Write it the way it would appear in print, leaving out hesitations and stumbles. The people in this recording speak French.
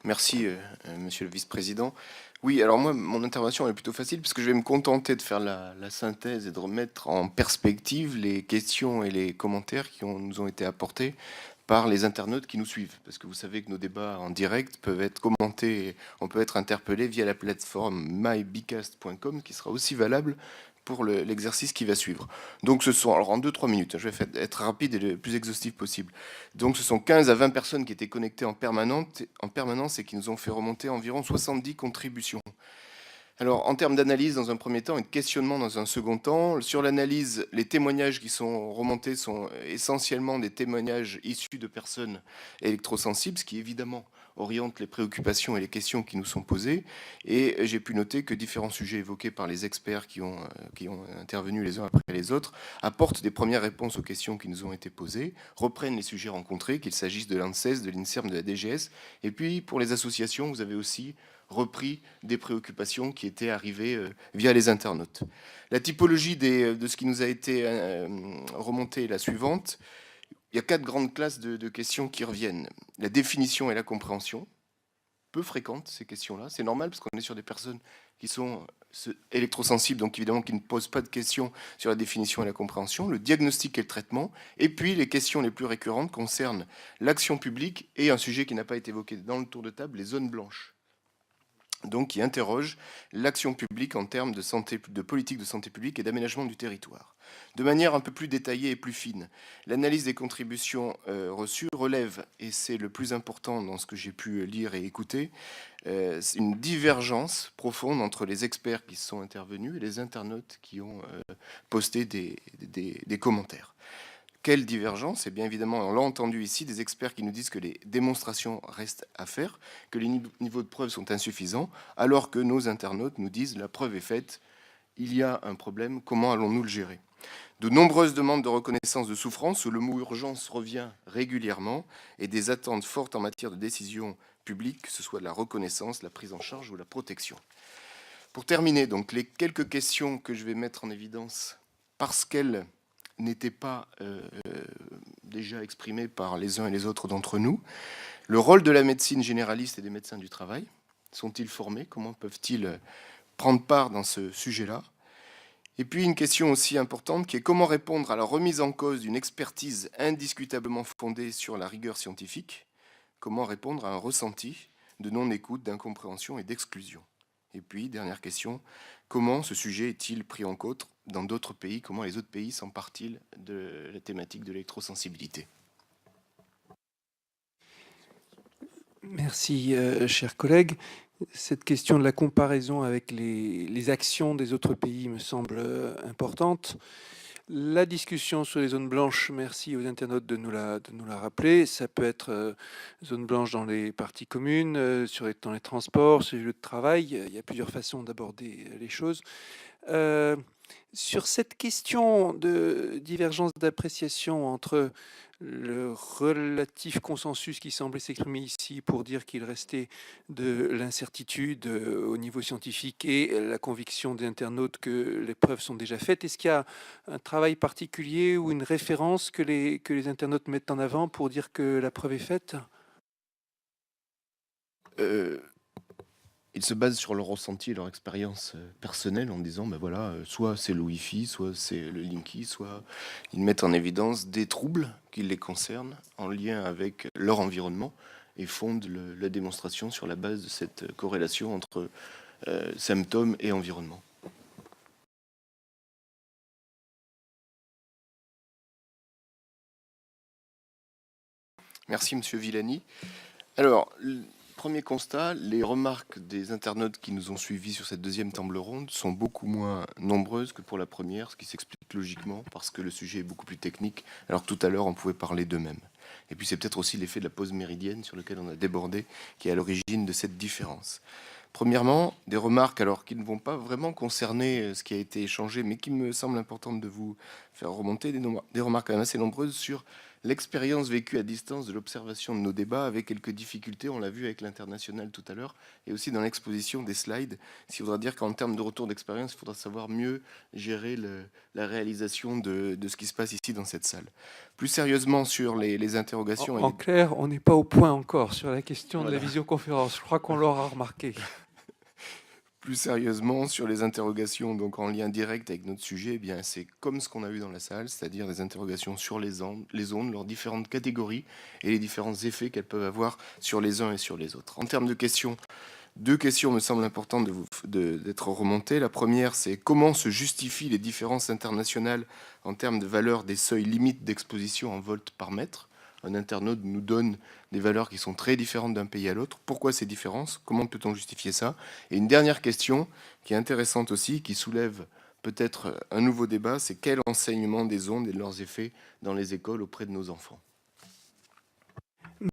Merci, monsieur le vice-président. Oui, alors moi, mon intervention est plutôt facile parce que je vais me contenter de faire la synthèse et de remettre en perspective les questions et les commentaires nous ont été apportés par les internautes qui nous suivent. Parce que vous savez que nos débats en direct peuvent être commentés, et on peut être interpellé via la plateforme mybcast.com qui sera aussi valable pour l'exercice qui va suivre. Donc ce sont, alors en 2-3 minutes, je vais être rapide et le plus exhaustif possible. Donc ce sont 15 à 20 personnes qui étaient connectées en permanence et qui nous ont fait remonter environ 70 contributions. Alors, en termes d'analyse, dans un premier temps, et de questionnement dans un second temps, sur l'analyse, les témoignages qui sont remontés sont essentiellement des témoignages issus de personnes électrosensibles, ce qui évidemment oriente les préoccupations et les questions qui nous sont posées. Et j'ai pu noter que différents sujets évoqués par les experts qui ont intervenu les uns après les autres apportent des premières réponses aux questions qui nous ont été posées, reprennent les sujets rencontrés, qu'il s'agisse de l'ANSES, de l'INSERM, de la DGS. Et puis, pour les associations, vous avez aussi repris des préoccupations qui étaient arrivées via les internautes. La typologie de ce qui nous a été remonté est la suivante. Il y a 4 grandes classes de questions qui reviennent. La définition et la compréhension, peu fréquentes ces questions-là. C'est normal parce qu'on est sur des personnes qui sont électrosensibles, donc évidemment qui ne posent pas de questions sur la définition et la compréhension, le diagnostic et le traitement, et puis les questions les plus récurrentes concernent l'action publique et un sujet qui n'a pas été évoqué dans le tour de table, les zones blanches. Donc qui interroge l'action publique en termes de politique de santé publique et d'aménagement du territoire. De manière un peu plus détaillée et plus fine, l'analyse des contributions reçues relève, et c'est le plus important dans ce que j'ai pu lire et écouter, une divergence profonde entre les experts qui sont intervenus et les internautes qui ont posté des commentaires. Quelle divergence? Eh bien évidemment, on l'a entendu ici, des experts qui nous disent que les démonstrations restent à faire, que les niveaux de preuve sont insuffisants, alors que nos internautes nous disent la preuve est faite, il y a un problème, comment allons-nous le gérer? De nombreuses demandes de reconnaissance de souffrance où le mot urgence revient régulièrement et des attentes fortes en matière de décision publique, que ce soit de la reconnaissance, la prise en charge ou la protection. Pour terminer, donc, les quelques questions que je vais mettre en évidence parce qu'elles n'étaient pas déjà exprimées par les uns et les autres d'entre nous. Le rôle de la médecine généraliste et des médecins du travail, sont-ils formés? Comment peuvent-ils prendre part dans ce sujet-là? Et puis une question aussi importante qui est comment répondre à la remise en cause d'une expertise indiscutablement fondée sur la rigueur scientifique? Comment répondre à un ressenti de non-écoute, d'incompréhension et d'exclusion? Et puis, dernière question, comment ce sujet est-il pris en compte dans d'autres pays? Comment les autres pays s'emparent-ils de la thématique de l'électrosensibilité? Merci, chers collègues. Cette question de la comparaison avec les actions des autres pays me semble importante. La discussion sur les zones blanches, merci aux internautes de nous la rappeler. Ça peut être zone blanche dans les parties communes, dans les transports, sur les lieux de travail. Il y a plusieurs façons d'aborder les choses. Sur cette question de divergence d'appréciation entre le relatif consensus qui semblait s'exprimer ici pour dire qu'il restait de l'incertitude au niveau scientifique et la conviction des internautes que les preuves sont déjà faites, est-ce qu'il y a un travail particulier ou une référence que les internautes mettent en avant pour dire que la preuve est faite? Ils se basent sur leur ressenti et leur expérience personnelle en disant, ben voilà, soit c'est le Wi-Fi, soit c'est le Linky, soit ils mettent en évidence des troubles qui les concernent en lien avec leur environnement et fondent la démonstration sur la base de cette corrélation entre symptômes et environnement. Merci, Monsieur Villani. Alors, premier constat, les remarques des internautes qui nous ont suivis sur cette deuxième table ronde sont beaucoup moins nombreuses que pour la première, ce qui s'explique logiquement parce que le sujet est beaucoup plus technique, alors que tout à l'heure on pouvait parler d'eux-mêmes. Et puis c'est peut-être aussi l'effet de la pause méridienne sur lequel on a débordé qui est à l'origine de cette différence. Premièrement, des remarques alors qui ne vont pas vraiment concerner ce qui a été échangé, mais qui me semble important de vous faire remonter des remarques quand même assez nombreuses sur l'expérience vécue à distance de l'observation de nos débats, avec quelques difficultés, on l'a vu avec l'international tout à l'heure, et aussi dans l'exposition des slides. Ce qui voudra dire qu'en termes de retour d'expérience, il faudra savoir mieux gérer la réalisation de ce qui se passe ici dans cette salle. Plus sérieusement sur les interrogations... En clair, on n'est pas au point encore sur la question de la Voilà. visioconférence. Je crois qu'on l'aura remarqué. Plus sérieusement sur les interrogations donc en lien direct avec notre sujet, eh bien c'est comme ce qu'on a vu dans la salle, c'est-à-dire des interrogations sur les ondes, leurs différentes catégories et les différents effets qu'elles peuvent avoir sur les uns et sur les autres. En termes de questions, deux questions me semblent importantes d'être remontées. La première, c'est comment se justifient les différences internationales en termes de valeur des seuils limites d'exposition en volts par mètre. Un internaute nous donne des valeurs qui sont très différentes d'un pays à l'autre. Pourquoi ces différences? Comment peut-on justifier ça? Et une dernière question qui est intéressante aussi, qui soulève peut-être un nouveau débat, c'est quel enseignement des ondes et de leurs effets dans les écoles auprès de nos enfants?